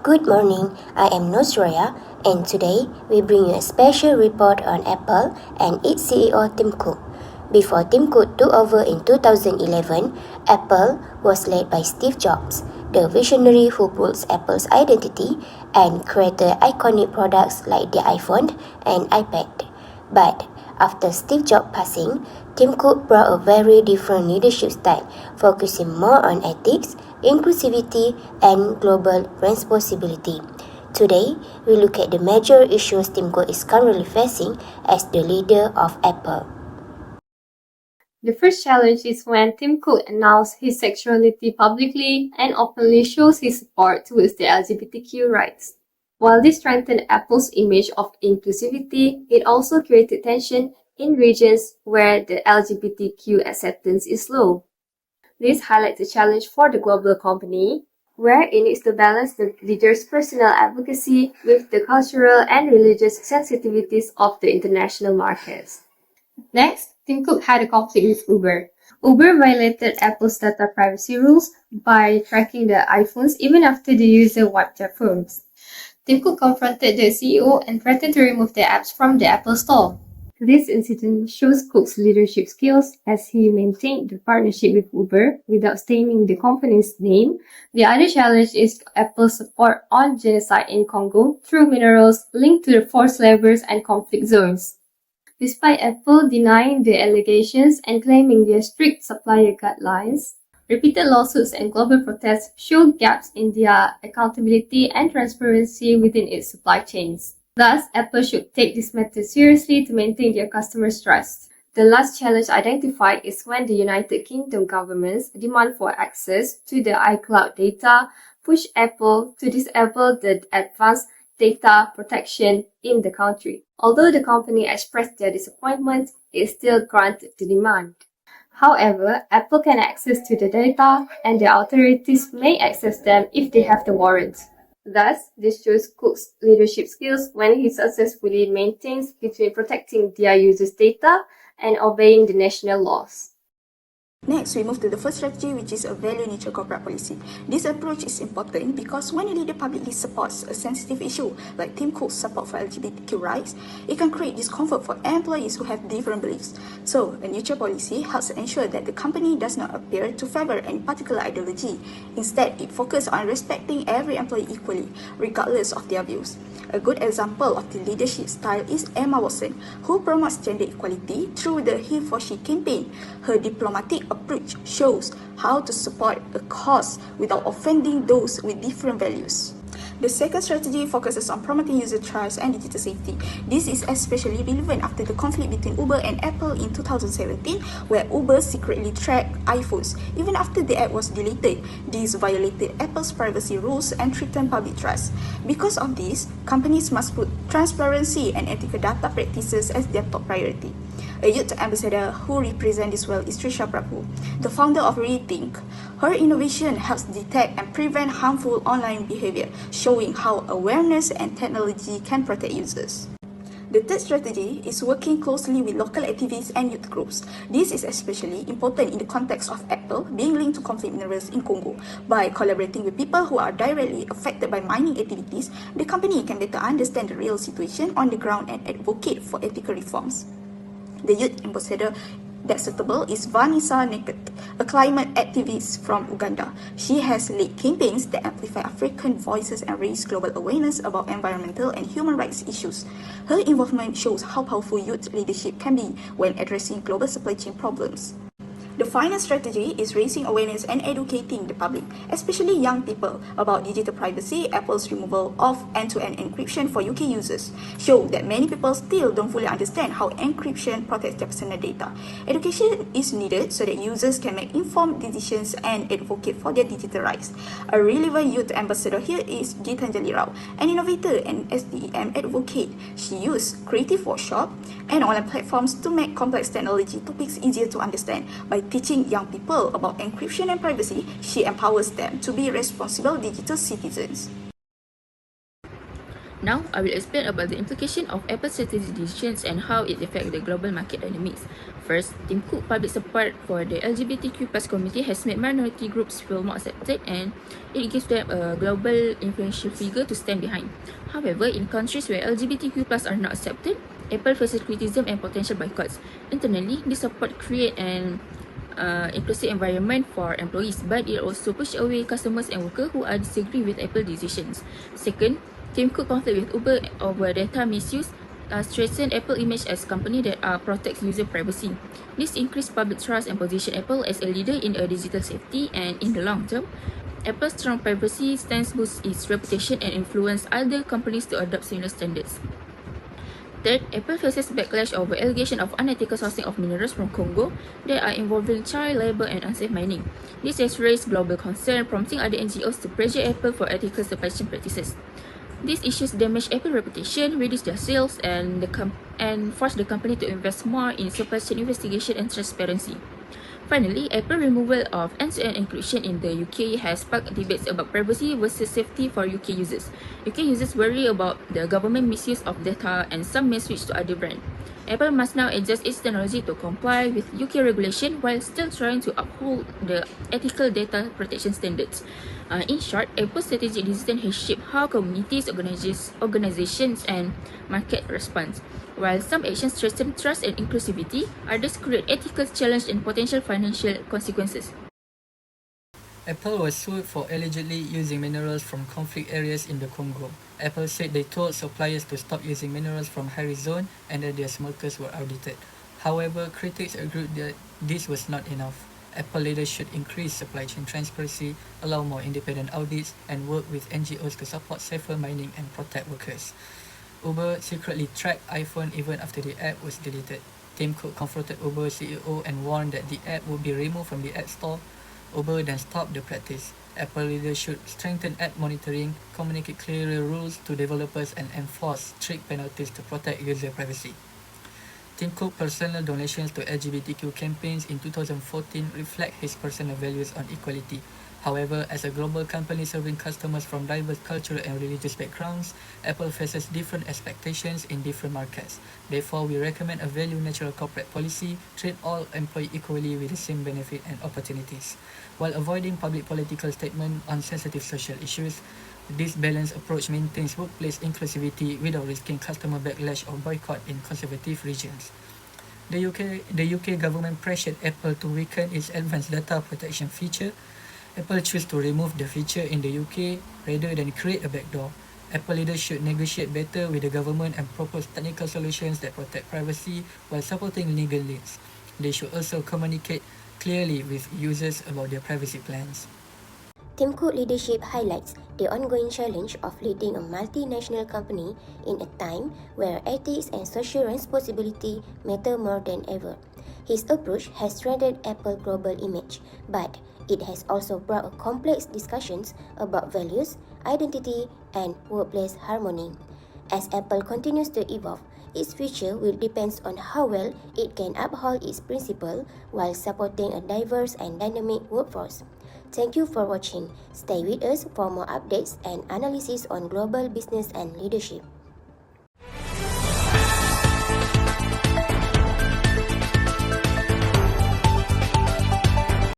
Good morning, I am Suraya, and today we bring you a special report on Apple and its CEO Tim Cook. Before Tim Cook took over in 2011, Apple was led by Steve Jobs, the visionary who built Apple's identity and created iconic products like the iPhone and iPad. But after Steve Jobs' passing, Tim Cook brought a very different leadership style, focusing more on ethics, inclusivity, and global responsibility. Today, we look at the major issues Tim Cook is currently facing as the leader of Apple. The first challenge is when Tim Cook announced his sexuality publicly and openly shows his support towards the LGBTQ rights. While this strengthened Apple's image of inclusivity, it also created tension in regions where the LGBTQ acceptance is low. This highlights a challenge for the global company, where it needs to balance the leader's personal advocacy with the cultural and religious sensitivities of the international markets. Next, Tim Cook had a conflict with Uber. Uber violated Apple's data privacy rules by tracking the iPhones even after the user wiped their phones. Tim Cook confronted the CEO and threatened to remove the apps from the Apple Store. This incident shows Cook's leadership skills as he maintained the partnership with Uber without staining the company's name. The other challenge is Apple's support on genocide in Congo through minerals linked to the forced labors and conflict zones. Despite Apple denying the allegations and claiming their strict supplier guidelines, repeated lawsuits and global protests show gaps in their accountability and transparency within its supply chains. Thus, Apple should take this matter seriously to maintain their customers' trust. The last challenge identified is when the United Kingdom government's demand for access to the iCloud data pushed Apple to disable the advanced data protection in the country. Although the company expressed their disappointment, it still granted the demand. However, Apple can access to the data and the authorities may access them if they have the warrant. Thus, this shows Cook's leadership skills when he successfully maintains between protecting their users' data and obeying the national laws. Next, we move to the first strategy, which is a value-neutral corporate policy. This approach is important because when a leader publicly supports a sensitive issue, like Tim Cook's support for LGBTQ rights, it can create discomfort for employees who have different beliefs. So, a neutral policy helps ensure that the company does not appear to favor any particular ideology. Instead, it focuses on respecting every employee equally, regardless of their views. A good example of the leadership style is Emma Watson, who promotes gender equality through the He for She campaign. Her diplomatic approach shows how to support a cause without offending those with different values. The second strategy focuses on promoting user trust and digital safety. This is especially relevant after the conflict between Uber and Apple in 2017, where Uber secretly tracked iPhones. Even after the app was deleted, this violated Apple's privacy rules and threatened public trust. Because of this, companies must put transparency and ethical data practices as their top priority. A youth ambassador who represents this well is Trisha Prabhu, the founder of Rethink. Her innovation helps detect and prevent harmful online behavior, showing how awareness and technology can protect users. The third strategy is working closely with local activists and youth groups. This is especially important in the context of Apple being linked to conflict minerals in Congo. By collaborating with people who are directly affected by mining activities, the company can better understand the real situation on the ground and advocate for ethical reforms. The youth ambassador that's suitable is Vanessa Naked, a climate activist from Uganda. She has led campaigns that amplify African voices and raise global awareness about environmental and human rights issues. Her involvement shows how powerful youth leadership can be when addressing global supply chain problems. The final strategy is raising awareness and educating the public, especially young people, about digital privacy. Apple's removal of end-to-end encryption for UK users show that many people still don't fully understand how encryption protects their personal data. Education is needed so that users can make informed decisions and advocate for their digital rights. A relevant youth ambassador here is Gitanjali Rao, an innovator and SDEM advocate. She used creative workshops and online platforms to make complex technology topics easier to understand. By teaching young people about encryption and privacy, she empowers them to be responsible digital citizens. Now, I will explain about the implication of Apple's strategic decisions and how it affects the global market dynamics. First, Tim Cook's public support for the LGBTQ+ community has made minority groups feel more accepted, and it gives them a global influential figure to stand behind. However, in countries where LGBTQ+ are not accepted, Apple faces criticism and potential boycotts. Internally, this support creates an inclusive environment for employees, but it also pushes away customers and workers who are disagree with Apple decisions. Second, Tim Cook conflict with Uber over data misuse strengthened Apple image as a company that protects user privacy. This increased public trust and position Apple as a leader in digital safety, and in the long term, Apple's strong privacy stance boosts its reputation and influence other companies to adopt similar standards. Third, Apple faces backlash over allegations of unethical sourcing of minerals from Congo that are involving child labor and unsafe mining. This has raised global concern, prompting other NGOs to pressure Apple for ethical supply chain practices. These issues damage Apple's reputation, reduce their sales, and force the company to invest more in supply chain investigation and transparency. Finally, Apple's removal of end-to-end encryption in the UK has sparked debates about privacy versus safety for UK users. UK users worry about the government misuse of data, and some may switch to other brands. Apple must now adjust its technology to comply with UK regulation while still trying to uphold the ethical data protection standards. In short, Apple's strategic decision has shaped how communities, organizations, and market respond. While some actions strengthen trust and inclusivity, others create ethical challenges and potential financial consequences. Apple was sued for allegedly using minerals from conflict areas in the Congo. Apple said they told suppliers to stop using minerals from high-risk zone and that their smelters were audited. However, critics argued that this was not enough. Apple leaders should increase supply chain transparency, allow more independent audits, and work with NGOs to support safer mining and protect workers. Uber secretly tracked iPhone even after the app was deleted. Tim Cook confronted Uber CEO and warned that the app would be removed from the App Store. Uber then stopped the practice. Apple leaders should strengthen app monitoring, communicate clearer rules to developers, and enforce strict penalties to protect user privacy. Tim Cook's personal donations to LGBTQ campaigns in 2014 reflect his personal values on equality. However, as a global company serving customers from diverse cultural and religious backgrounds, Apple faces different expectations in different markets. Therefore, we recommend a value-neutral corporate policy, treat all employees equally with the same benefit and opportunities. While avoiding public political statements on sensitive social issues, this balanced approach maintains workplace inclusivity without risking customer backlash or boycott in conservative regions. The UK government pressured Apple to weaken its advanced data protection feature. Apple chose to remove the feature in the UK rather than create a backdoor. Apple leaders should negotiate better with the government and propose technical solutions that protect privacy while supporting legal needs. They should also communicate clearly with users about their privacy plans. Tim Cook leadership highlights the ongoing challenge of leading a multinational company in a time where ethics and social responsibility matter more than ever. His approach has strengthened Apple's global image, but it has also brought complex discussions about values, identity, and workplace harmony. As Apple continues to evolve, its future will depend on how well it can uphold its principles while supporting a diverse and dynamic workforce. Thank you for watching. Stay with us for more updates and analysis on global business and leadership.